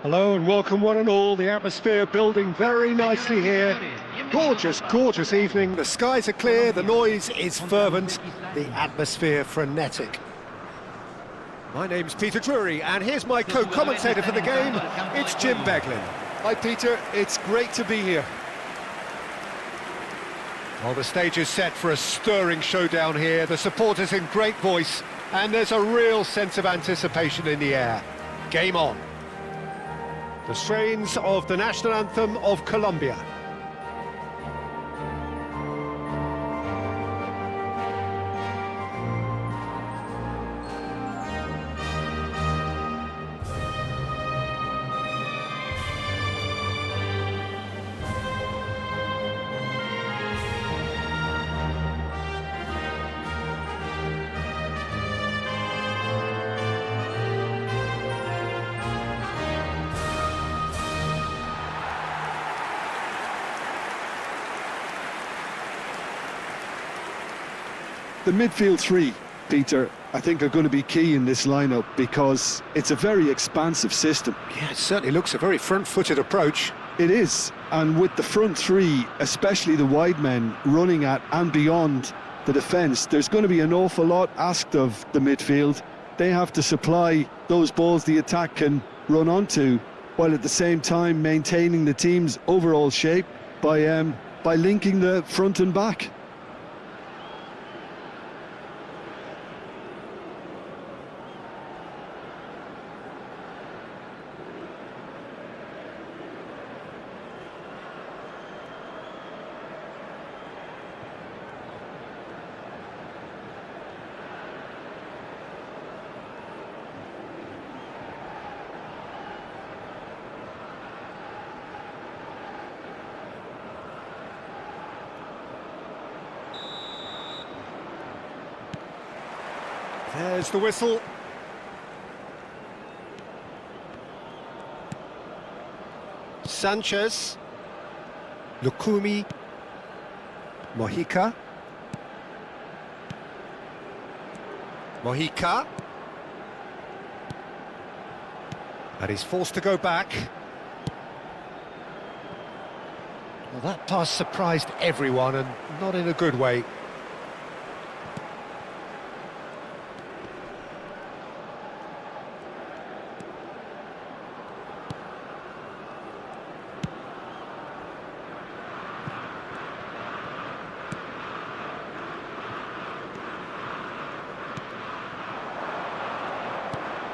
Hello and welcome one and all. The atmosphere building very nicely here. Gorgeous, gorgeous evening. The skies are clear, the noise is fervent, the atmosphere frenetic. My name's Peter Drury and here's my co-commentator for the game. It's Jim Beglin. Hi Peter, it's great to be here. Well, the stage is set for a stirring showdown here. The supporters in great voice and there's a real sense of anticipation in the air. Game on. The strains of the national anthem of Colombia. The midfield three, Peter, I think are going to be key in this lineup because it's a very expansive system. Yeah, it certainly looks a very front-footed approach. It is, and with the front three, especially the wide men, running at and beyond the defence, there's going to be an awful lot asked of the midfield. They have to supply those balls the attack can run onto, while at the same time maintaining the team's overall shape by linking the front and back. There's the whistle. Sanchez. Lukumi. Mojica. Mojica. And he's forced to go back. Well, that pass surprised everyone and not in a good way.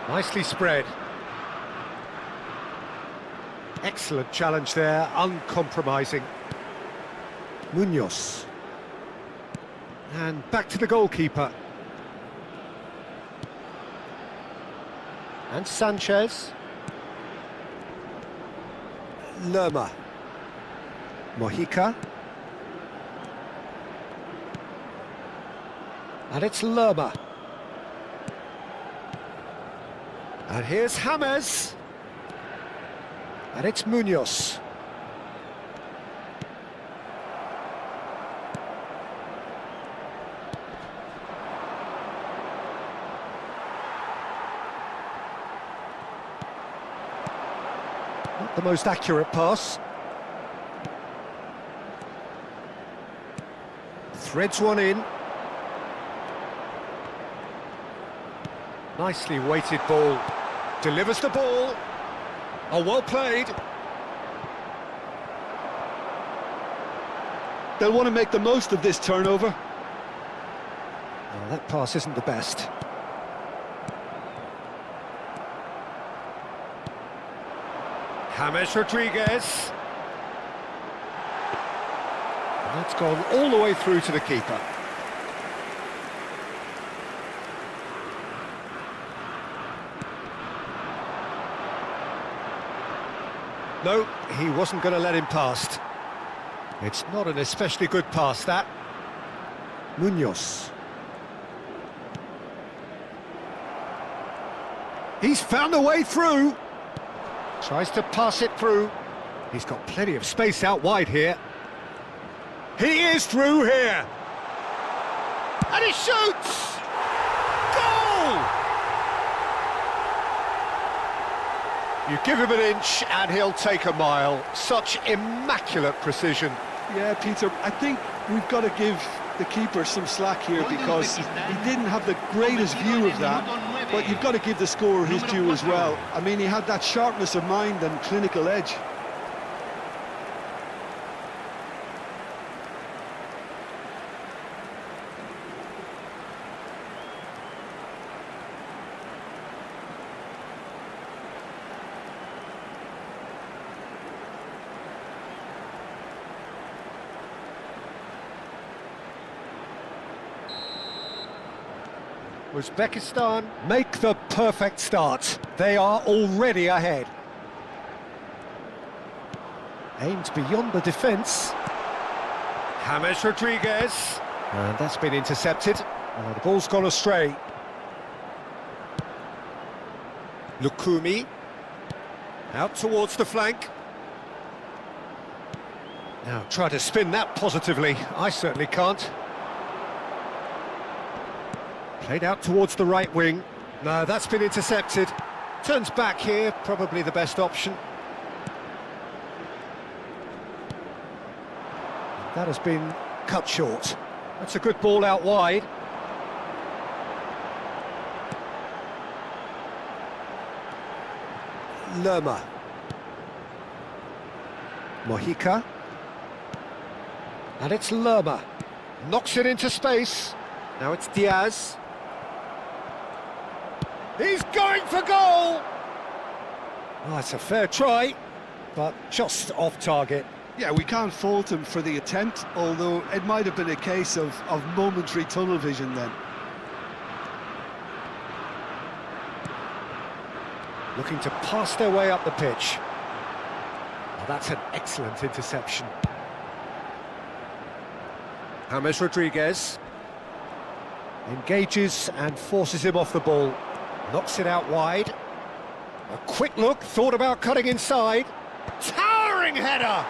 Nicely spread. Excellent challenge there, uncompromising. Munoz. And back to the goalkeeper. And Sanchez. Lerma. Mojica. And it's Lerma. And here's James. And it's Munoz. Not the most accurate pass. Threads one in. Nicely weighted ball. Delivers the ball. Oh, well played. They'll want to make the most of this turnover. Oh, that pass isn't the best. James Rodriguez. And that's gone all the way through to the keeper. No, he wasn't going to let him past. It's not an especially good pass, that. Munoz. He's found a way through. Tries to pass it through. He's got plenty of space out wide here. He is through here. And he shoots! Goal! You give him an inch and he'll take a mile. Such immaculate precision. Yeah, Peter, I think we've got to give the keeper some slack here because he didn't have the greatest view of that, but you've got to give the scorer his due as well. I mean, he had that sharpness of mind and clinical edge. Uzbekistan make the perfect start. They are already ahead. Aimed beyond the defence. James Rodriguez. And that's been intercepted. The ball's gone astray. Lukumi. Out towards the flank. Now try to spin that positively. I certainly can't. Played out towards the right wing. No, that's been intercepted. Turns back here, probably the best option. That has been cut short. That's a good ball out wide. Lerma. Mojica. And it's Lerma. Knocks it into space. Now it's Diaz. He's going for goal! Oh, it's a fair try, but just off target. Yeah, we can't fault him for the attempt, although it might have been a case of momentary tunnel vision then. Looking to pass their way up the pitch. Oh, that's an excellent interception. James Rodriguez engages and forces him off the ball. Knocks it out wide. A quick look, thought about cutting inside. Towering header!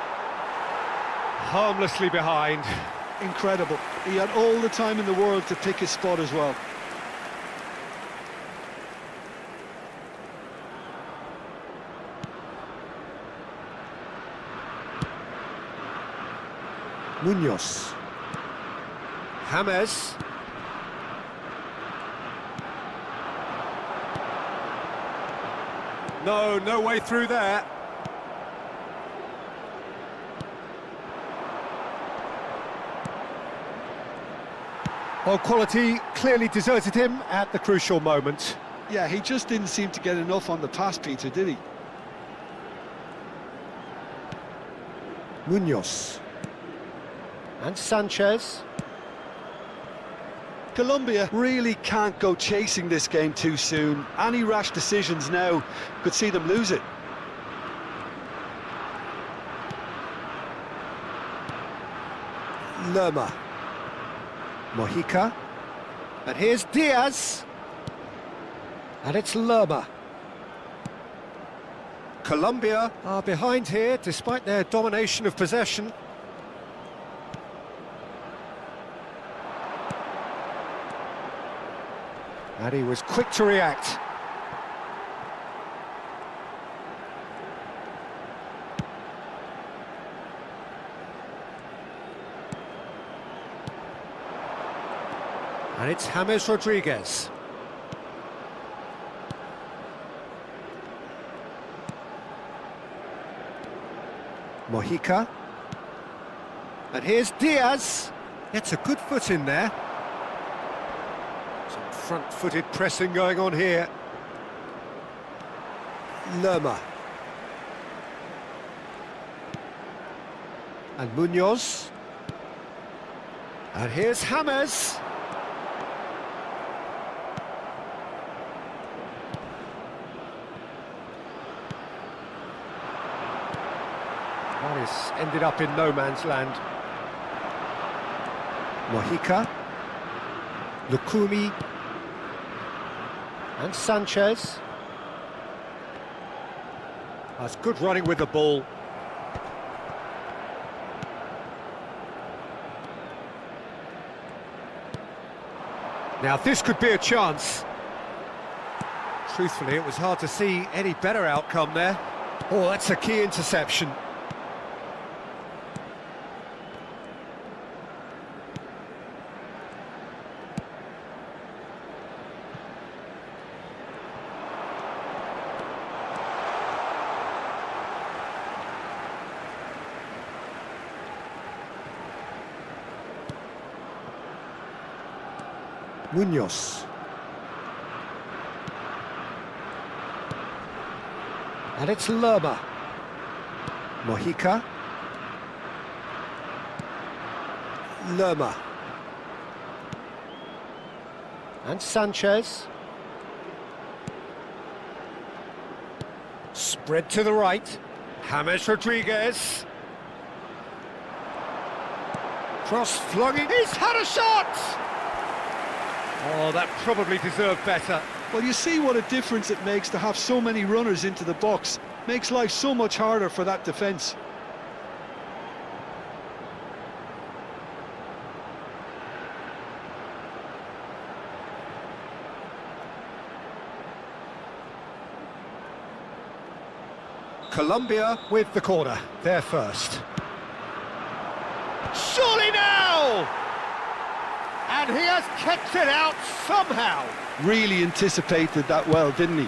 Harmlessly behind. Incredible. He had all the time in the world to pick his spot as well. Munoz. James. No way through there. Well, quality clearly deserted him at the crucial moment. Yeah, he just didn't seem to get enough on the pass, Peter, did he? Munoz. And Sanchez. Colombia really can't go chasing this game too soon. Any rash decisions now could see them lose it. Lerma. Mojica. And here's Diaz. And it's Lerma. Colombia are behind here despite their domination of possession. And he was quick to react. And it's James Rodriguez. Mojica. And here's Diaz. Gets a good foot in there. Some front-footed pressing going on here. Lerma. And Munoz. And here's James. That is ended up in no man's land. Mojica. Lukumi. And Sanchez. That's good running with the ball. Now this could be a chance. Truthfully, it was hard to see any better outcome there. Oh, that's a key interception. Munoz. And it's Lerma. Mojica. Lerma. And Sanchez. Spread to the right. James Rodriguez. Cross flung in. He's had a shot! Oh, that probably deserved better. Well, you see what a difference it makes to have so many runners into the box. Makes life so much harder for that defence. Colombia with the corner. They're first. Surely now! And he has kept it out somehow. Really anticipated that well, didn't he?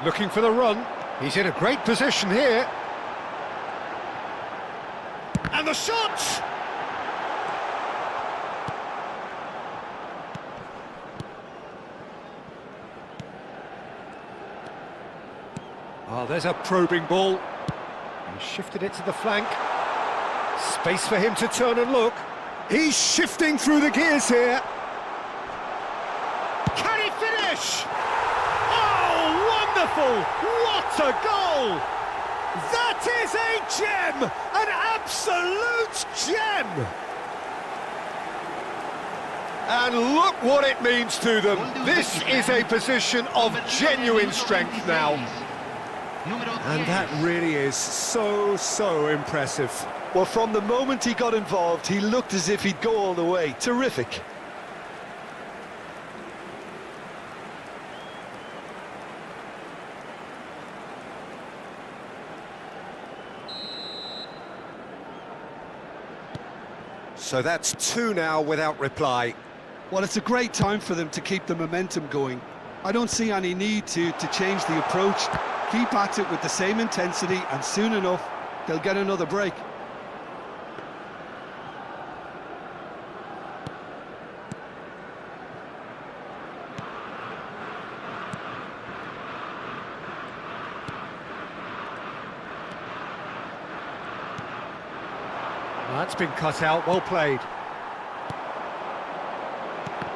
Looking for the run. He's in a great position here. And the shot! Oh, there's a probing ball. He shifted it to the flank. Space for him to turn and look. He's shifting through the gears here. Can he finish? Oh, wonderful! What a goal! That is a gem! An absolute gem! And look what it means to them. This is a position of genuine strength now. And that really is so impressive. Well, from the moment he got involved, he looked as if he'd go all the way. Terrific. So that's two now without reply. Well, it's a great time for them to keep the momentum going. I don't see any need to change the approach. Keep at it with the same intensity, and soon enough, they'll get another break. Well, that's been cut out, well played.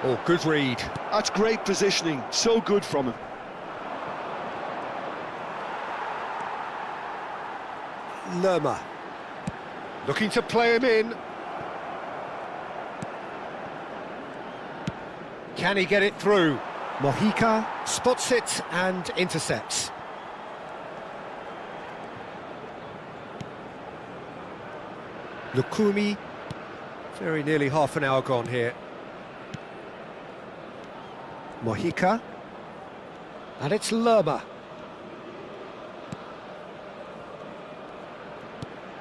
Oh, good read. That's great positioning, so good from him. Lerma. Looking to play him in. Can he get it through? Mojica spots it and intercepts. Lukumi. Very nearly half an hour gone here. Mojica. And it's Lerma.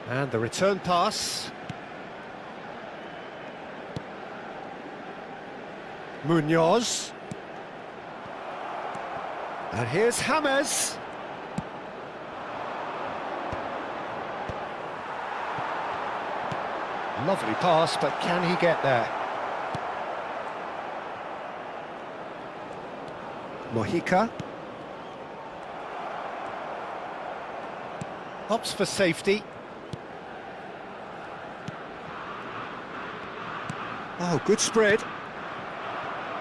And the return pass. Munoz. And here's James. Lovely pass, but can he get there? Mojica. Opts for safety. Oh, good spread.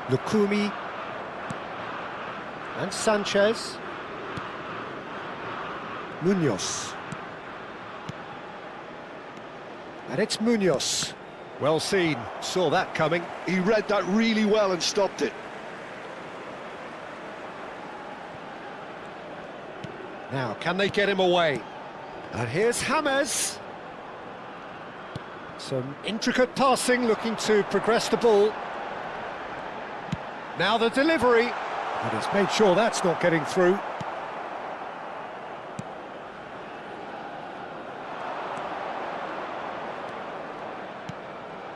Lukumi. And Sanchez. Munoz. And it's Munoz. Well seen, saw that coming. He read that really well and stopped it. Now, can they get him away? And here's James. Some intricate passing, looking to progress the ball. Now the delivery, and he's made sure that's not getting through.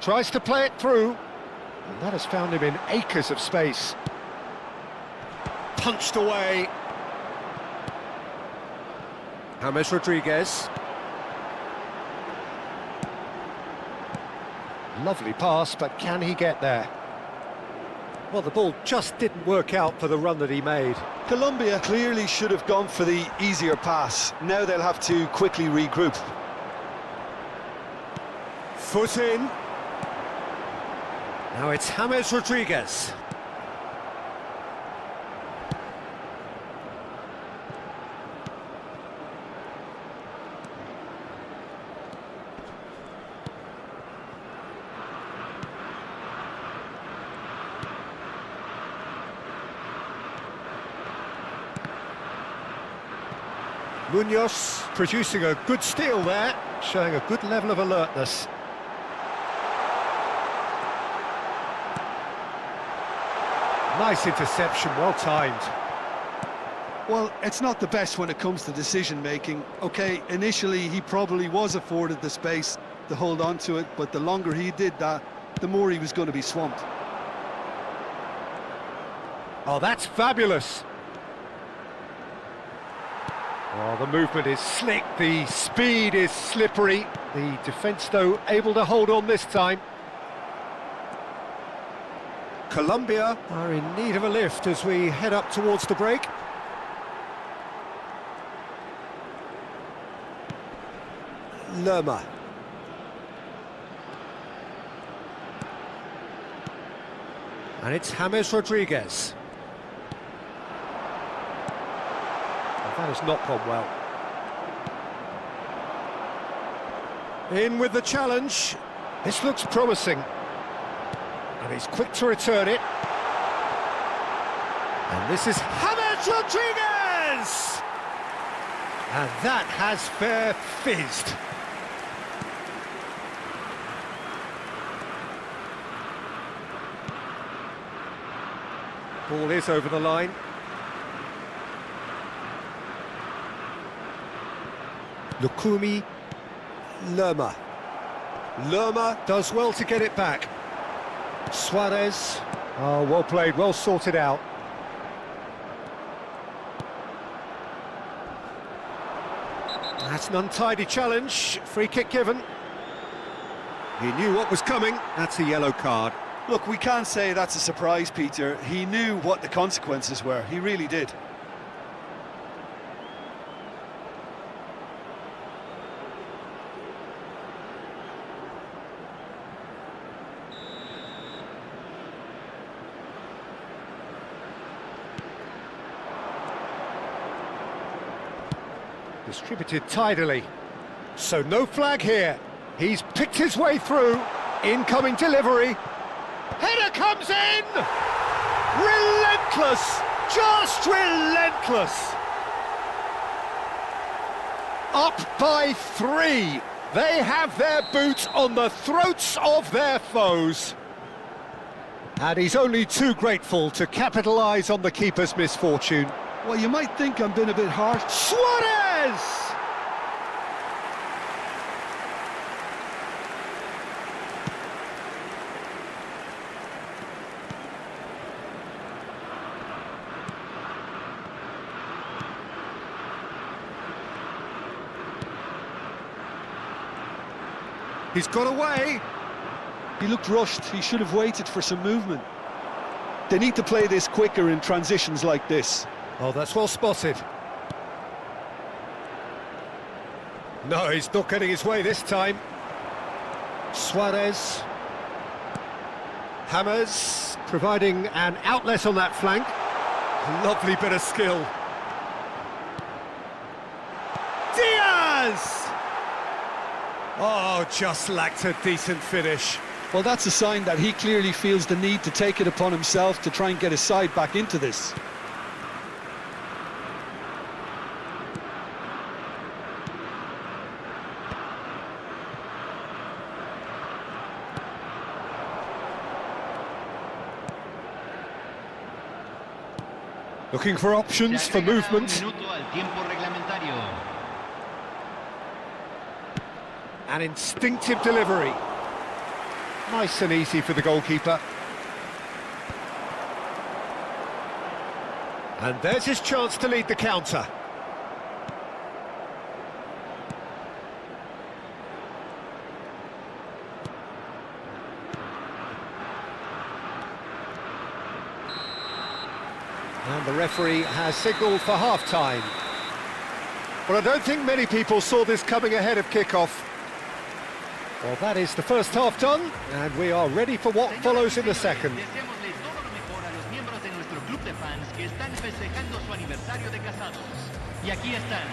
Tries to play it through, and that has found him in acres of space. Punched away. James Rodriguez. Lovely pass, but can he get there? Well, the ball just didn't work out for the run that he made. Colombia clearly should have gone for the easier pass. Now they'll have to quickly regroup. Foot in. Now it's James Rodriguez. Munoz producing a good steal there, showing a good level of alertness. Nice interception, well timed. Well, it's not the best when it comes to decision-making. Okay, initially he probably was afforded the space to hold on to it, but the longer he did that, the more he was going to be swamped. Oh, that's fabulous. Oh, the movement is slick, the speed is slippery. The defence, though, able to hold on this time. Colombia are in need of a lift as we head up towards the break. Lerma. And it's James Rodriguez. That has not gone well. In with the challenge. This looks promising. And he's quick to return it. And this is James Rodriguez! And that has fair fizzed. Ball is over the line. Lukumi, Lerma. Lerma does well to get it back. Suarez, oh, well played, well sorted out. That's an untidy challenge, free kick given. He knew what was coming, that's a yellow card. Look, we can't say that's a surprise, Peter. He knew what the consequences were, he really did. Distributed tidily, so no flag here. He's picked his way through. Incoming delivery. Header comes in! Relentless! Just relentless! Up by 3. They have their boot on the throats of their foes. And he's only too grateful to capitalise on the keeper's misfortune. Well, you might think I'm being a bit harsh. Suarez! He's got away. He looked rushed. He should have waited for some movement. They need to play this quicker in transitions like this. Oh, that's well spotted. No, he's not getting his way this time. Suarez. James providing an outlet on that flank. Lovely bit of skill. Diaz! Oh, just lacked a decent finish. Well, that's a sign that he clearly feels the need to take it upon himself to try and get his side back into this. Looking for options for movement. An instinctive delivery. Nice and easy for the goalkeeper. And there's his chance to lead the counter. And the referee has signalled for half-time. Well, I don't think many people saw this coming ahead of kick-off. Well, that is the first half done, and we are ready for what follows in the second. Deseémosle todo lo mejor a los miembros de nuestro club de fans que están festejando su aniversario de casados. Y aquí están.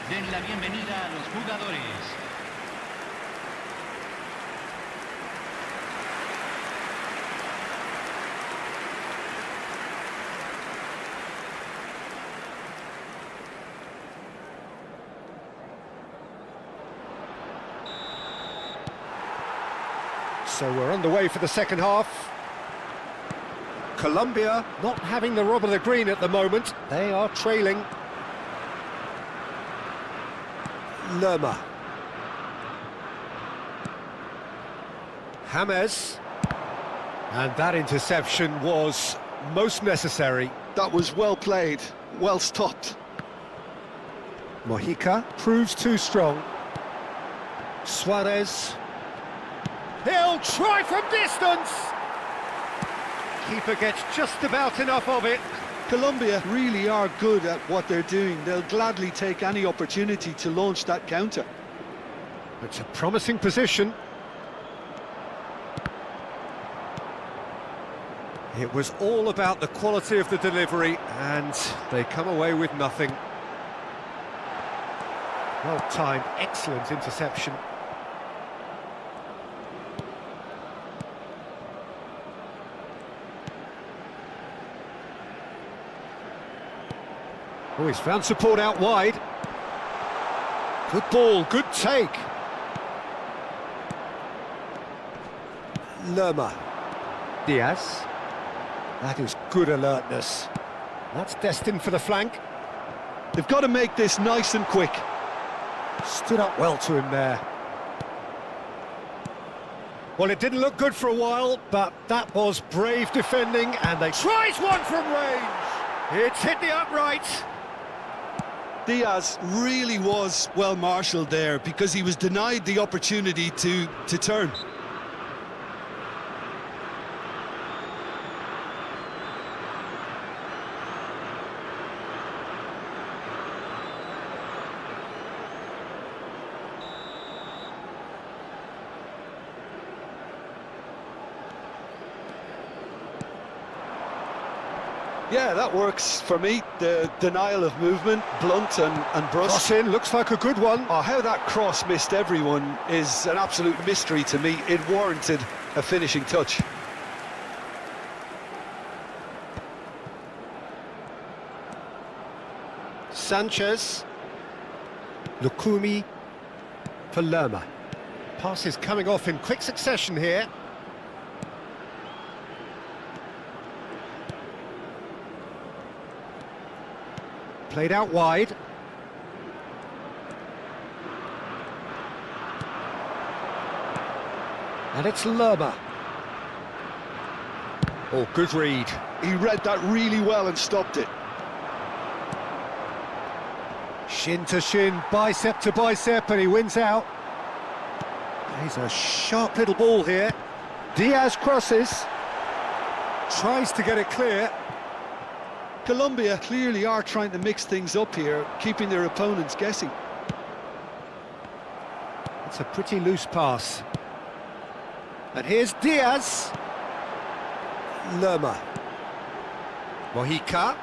Den la bienvenida a los jugadores. So we're underway for the second half. Colombia not having the rub of the green at the moment. They are trailing. Lerma. James. And that interception was most necessary. That was well played, well stopped. Mojica proves too strong. Suarez. He'll try from distance! Keeper gets just about enough of it. Colombia really are good at what they're doing. They'll gladly take any opportunity to launch that counter. It's a promising position. It was all about the quality of the delivery, and they come away with nothing. Well timed, excellent interception. Oh, he's found support out wide. Good ball, good take. Lerma. Diaz. That is good alertness. That's destined for the flank. They've got to make this nice and quick. Stood up well to him there. Well, it didn't look good for a while, but that was brave defending, and they tries one from range. It's hit the upright. Diaz really was well marshalled there because he was denied the opportunity to turn. Yeah, that works for me. The denial of movement, blunt and brusque. Cross in, looks like a good one. Oh, how that cross missed everyone is an absolute mystery to me. It warranted a finishing touch. Sanchez. Lukumi for Lerma. Passes coming off in quick succession here. Played out wide. And it's Lerma. Oh, good read. He read that really well and stopped it. Shin to shin, bicep to bicep, and he wins out. He's a sharp little ball here. Diaz crosses. Tries to get it clear. Colombia clearly are trying to mix things up here, keeping their opponents guessing. It's a pretty loose pass. And here's Diaz. Lerma. Mojica.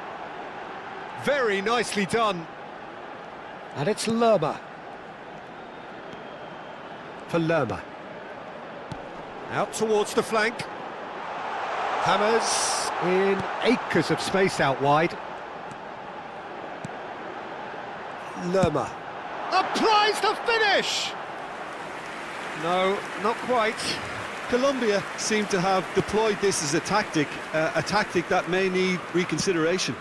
Very nicely done. And it's Lerma. For Lerma. Out towards the flank. Hammers in acres of space out wide. Lerma. Applies the finish! No, not quite. Colombia seem to have deployed this as a tactic that may need reconsideration.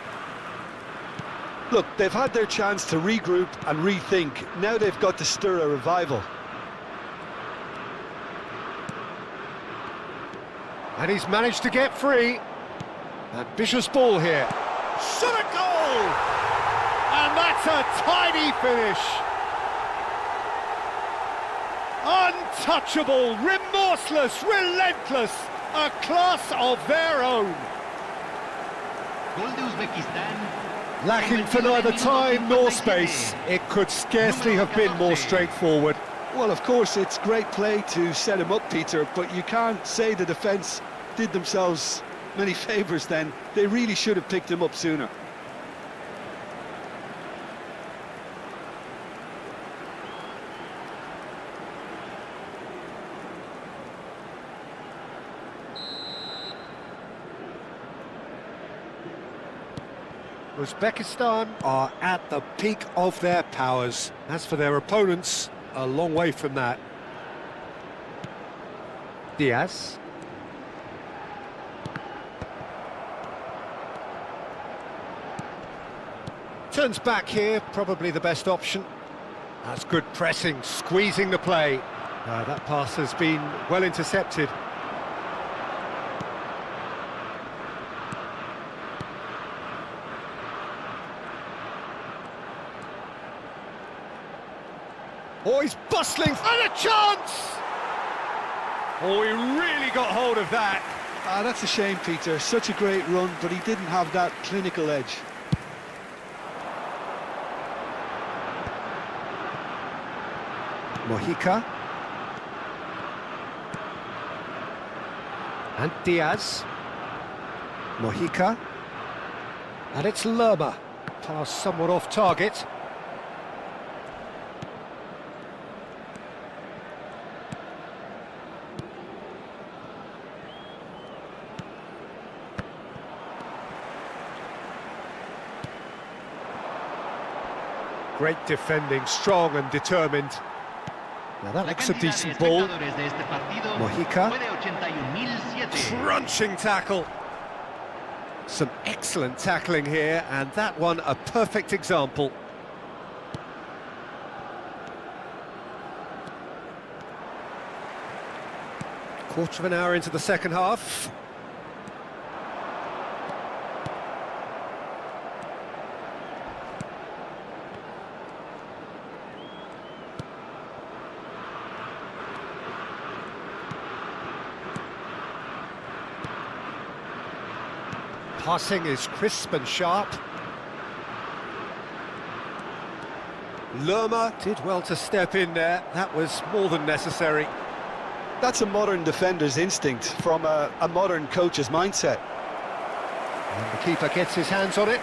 Look, they've had their chance to regroup and rethink. Now they've got to stir a revival. And he's managed to get free. Ambitious ball here. Shot a goal! And that's a tidy finish. Untouchable, remorseless, relentless. A class of their own. Gol de Uzbekitan. Lacking for neither time nor space. It could scarcely have been more straightforward. Well, of course, it's great play to set him up, Peter, but you can't say the defence did themselves many favours then. They really should have picked him up sooner. Uzbekistan are at the peak of their powers. As for their opponents, a long way from that. Diaz. Turns back here, probably the best option. That's good pressing, squeezing the play. That pass has been well intercepted. Oh, he's bustling, and a chance! Oh, he really got hold of that. That's a shame, Peter. Such a great run, but he didn't have that clinical edge. Mojica. And Diaz. Mojica. And it's Lerma. Pass somewhat off target. Great defending, strong and determined. Now that looks a decent ball. Mojica. Crunching tackle. Some excellent tackling here, and that one a perfect example. Quarter of an hour into the second half. Passing is crisp and sharp. Lerma did well to step in there. That was more than necessary. That's a modern defender's instinct from a modern coach's mindset. And the keeper gets his hands on it.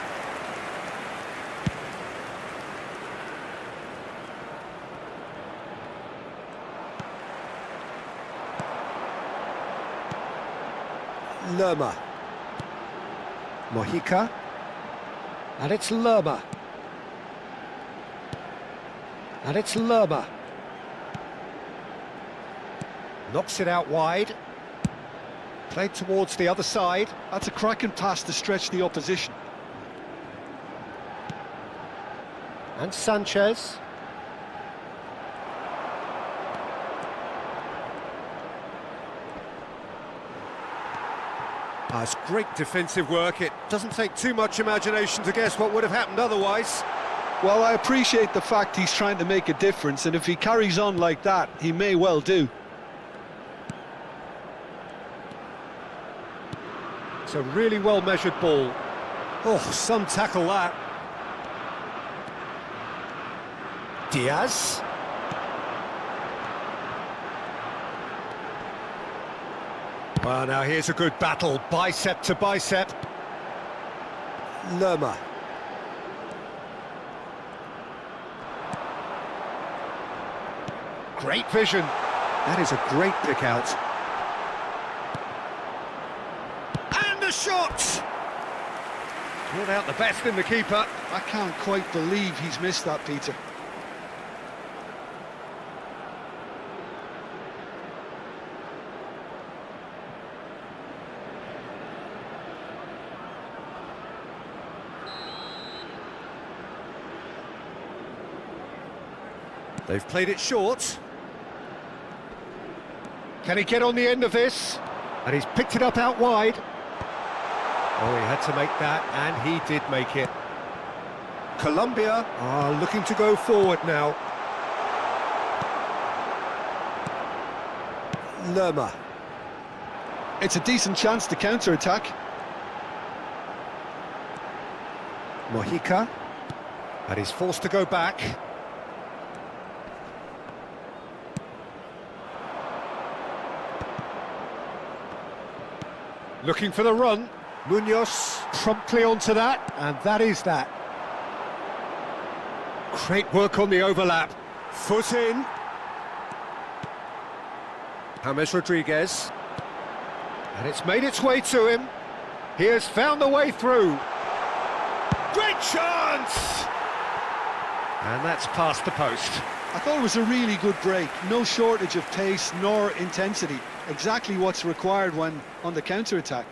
Lerma. Mojica. And it's Lerma. And it's Lerma. Knocks it out wide. Played towards the other side. That's a cracking pass to stretch the opposition. And Sanchez. It's great defensive work. It doesn't take too much imagination to guess what would have happened otherwise. Well, I appreciate the fact he's trying to make a difference, and if he carries on like that, he may well do. It's a really well-measured ball. Oh, some tackle that. Diaz. Well, now here's a good battle, bicep to bicep. Lerma. Great vision. That is a great pick out. And the shot! Brought out the best in the keeper. I can't quite believe he's missed that, Peter. They've played it short. Can he get on the end of this? And he's picked it up out wide. Oh, he had to make that, and he did make it. Colombia are looking to go forward now. Lerma. It's a decent chance to counter-attack. Mojica. And he's forced to go back. Looking for the run. Munoz promptly onto that, and that is that. Great work on the overlap. Foot in. James Rodriguez. And it's made its way to him. He has found the way through. Great chance! And that's past the post. I thought it was a really good break. No shortage of pace nor intensity. Exactly what's required when on the counter-attack.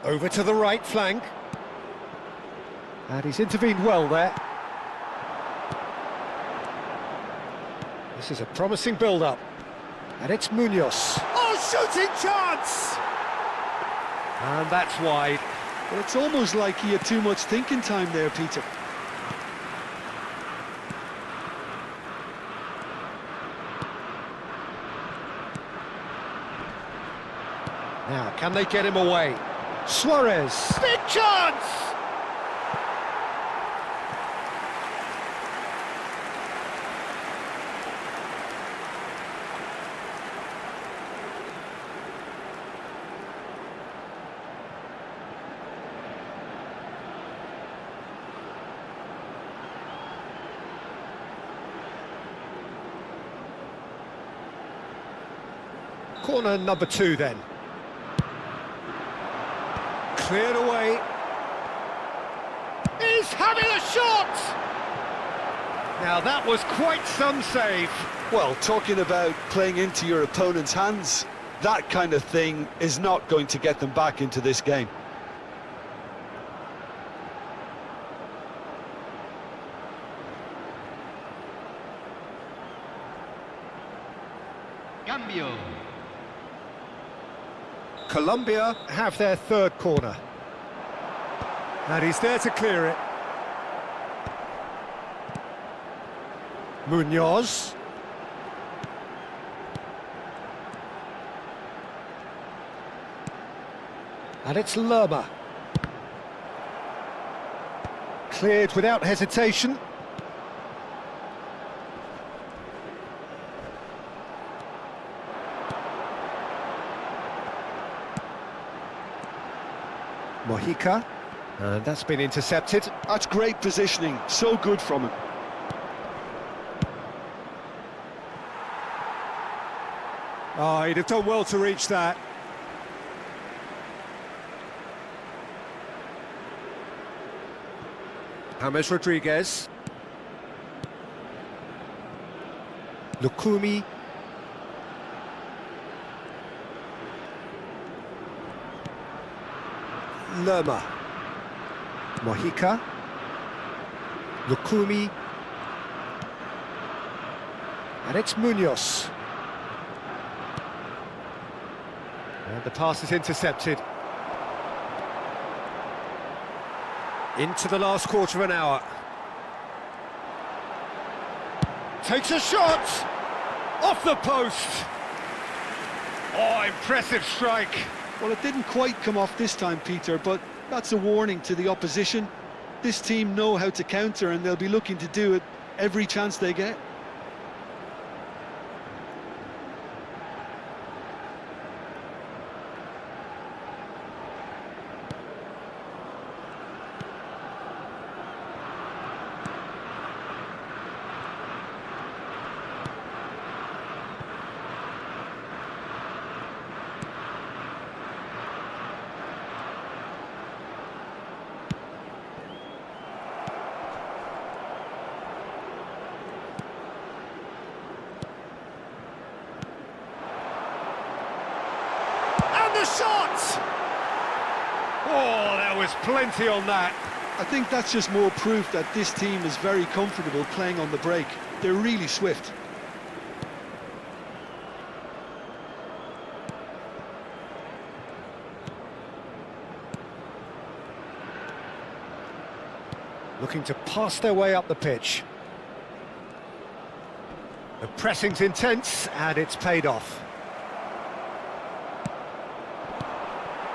Over to the right flank. And he's intervened well there. This is a promising build-up. And it's Munoz. Oh, shooting chance! And that's wide. Well, it's almost like he had too much thinking time there, Peter. Now, can they get him away? Suarez. Big chance! Corner number 2 then. Cleared away. He's having a shot! Now that was quite some save. Well, talking about playing into your opponent's hands, that kind of thing is not going to get them back into this game. Cambio. Colombia have their third corner. And he's there to clear it. Munoz. And it's Lerma. Cleared without hesitation. Mojica, and that's been intercepted. That's great positioning, so good from him. Oh, he'd have done well to reach that. James Rodriguez. Lukumi. Lerma. Mojica. Lukumi. And it's Munoz. And the pass is intercepted. Into the last quarter of an hour. Takes a shot! Off the post! Oh, impressive strike. Well, it didn't quite come off this time, Peter, but that's a warning to the opposition. This team know how to counter, and they'll be looking to do it every chance they get. the shot! Oh, there was plenty on that. I think that's just more proof that this team is very comfortable playing on the break. They're really swift. Looking to pass their way up the pitch. The pressing's intense, and it's paid off.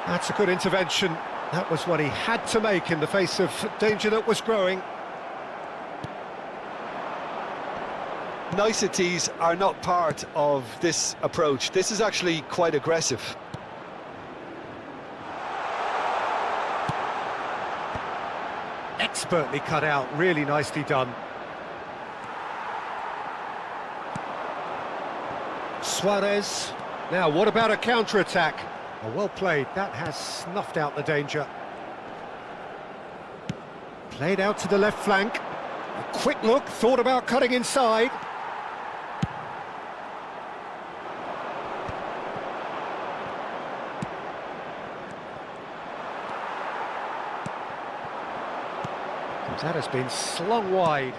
That's a good intervention. That was what he had to make in the face of danger that was growing. Niceties are not part of this approach. This is actually quite aggressive. Expertly cut out, really nicely done. Suarez. Now, what about a counter-attack? Oh, well played. That has snuffed out the danger. Played out to the left flank. A quick look, thought about cutting inside. That has been slung wide.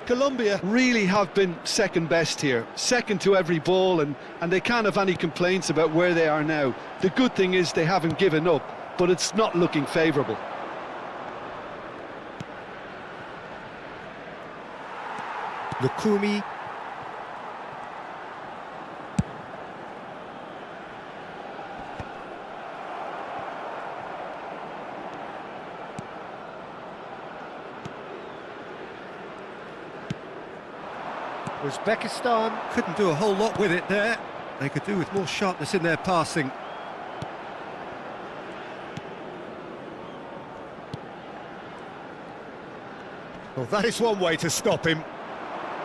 Colombia really have been second best here, second to every ball, and they can't have any complaints about where they are now. The good thing is they haven't given up, but it's not looking favourable. Lukumi. Uzbekistan couldn't do a whole lot with it there. They could do with more sharpness in their passing. Well, that is one way to stop him.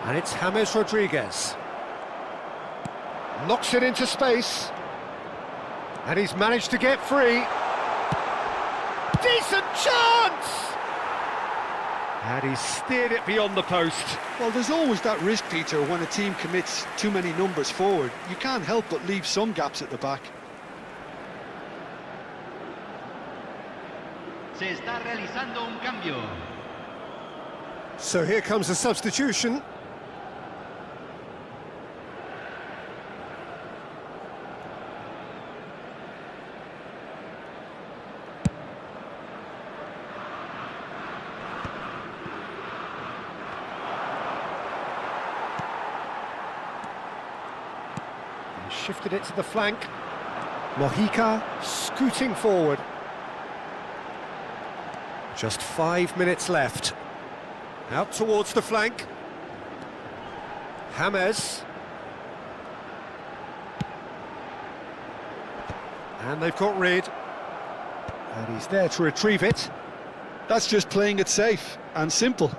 And it's James Rodriguez. Knocks it into space. And he's managed to get free. Decent chance! And he's steered it beyond the post. Well, there's always that risk, Peter, when a team commits too many numbers forward. You can't help but leave some gaps at the back. Se está realizando un cambio. So here comes a substitution. Shifted it to the flank. Mojica scooting forward. Just 5 minutes left. Out towards the flank. James. And they've got rid. And he's there to retrieve it. That's just playing it safe and simple.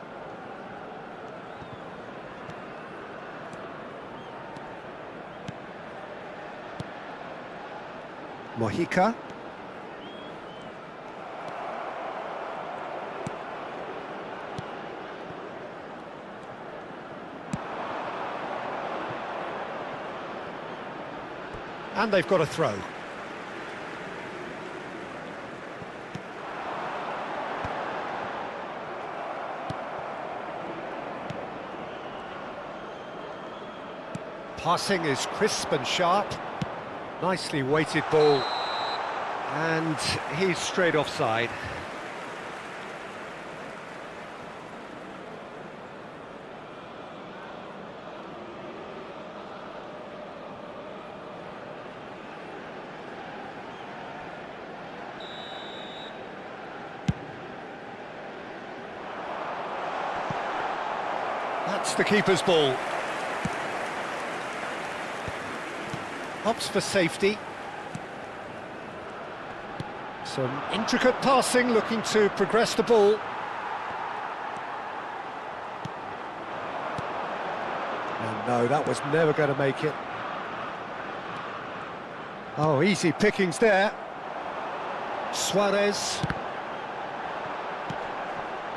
Mojica. And they've got a throw. Passing is crisp and sharp. Nicely weighted ball. And he's straight offside. That's the keeper's ball. Opts for safety. Some intricate passing, looking to progress the ball. And no, that was never going to make it. Oh, easy pickings there. Suarez.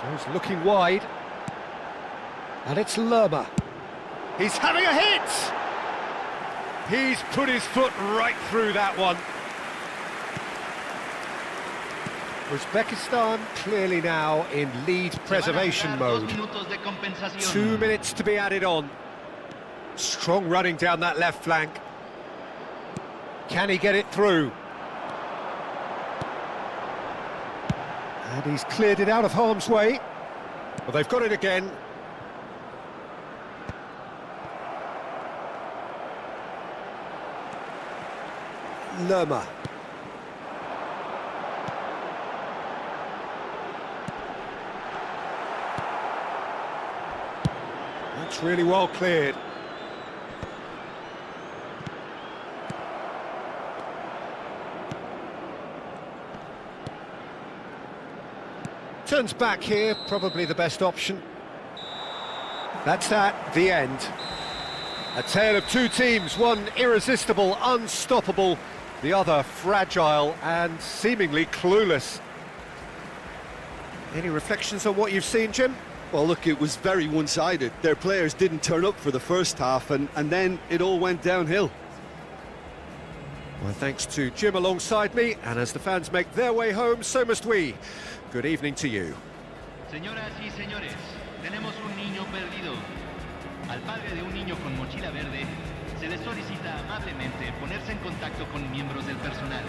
Goes looking wide. And it's Lerma. He's having a hit! He's put his foot right through that one. Uzbekistan clearly now in lead preservation mode. 2 minutes to be added on. Strong running down that left flank. Can he get it through? And he's cleared it out of harm's way. Well, they've got it again. Lerma. That's really well cleared. Turns back here, probably the best option. That's that, the end. A tale of two teams, one irresistible, unstoppable, the other fragile and seemingly clueless. Any reflections on what you've seen, Jim? Well, look, it was very one-sided. Their players didn't turn up for the first half, and then it all went downhill. Well, thanks to Jim alongside me, and as the fans make their way home, so must we. Good evening to you. Señoras y señores, tenemos un niño perdido. Al padre de un niño con mochila verde se le solicita amablemente ponerse en contacto con miembros del personal.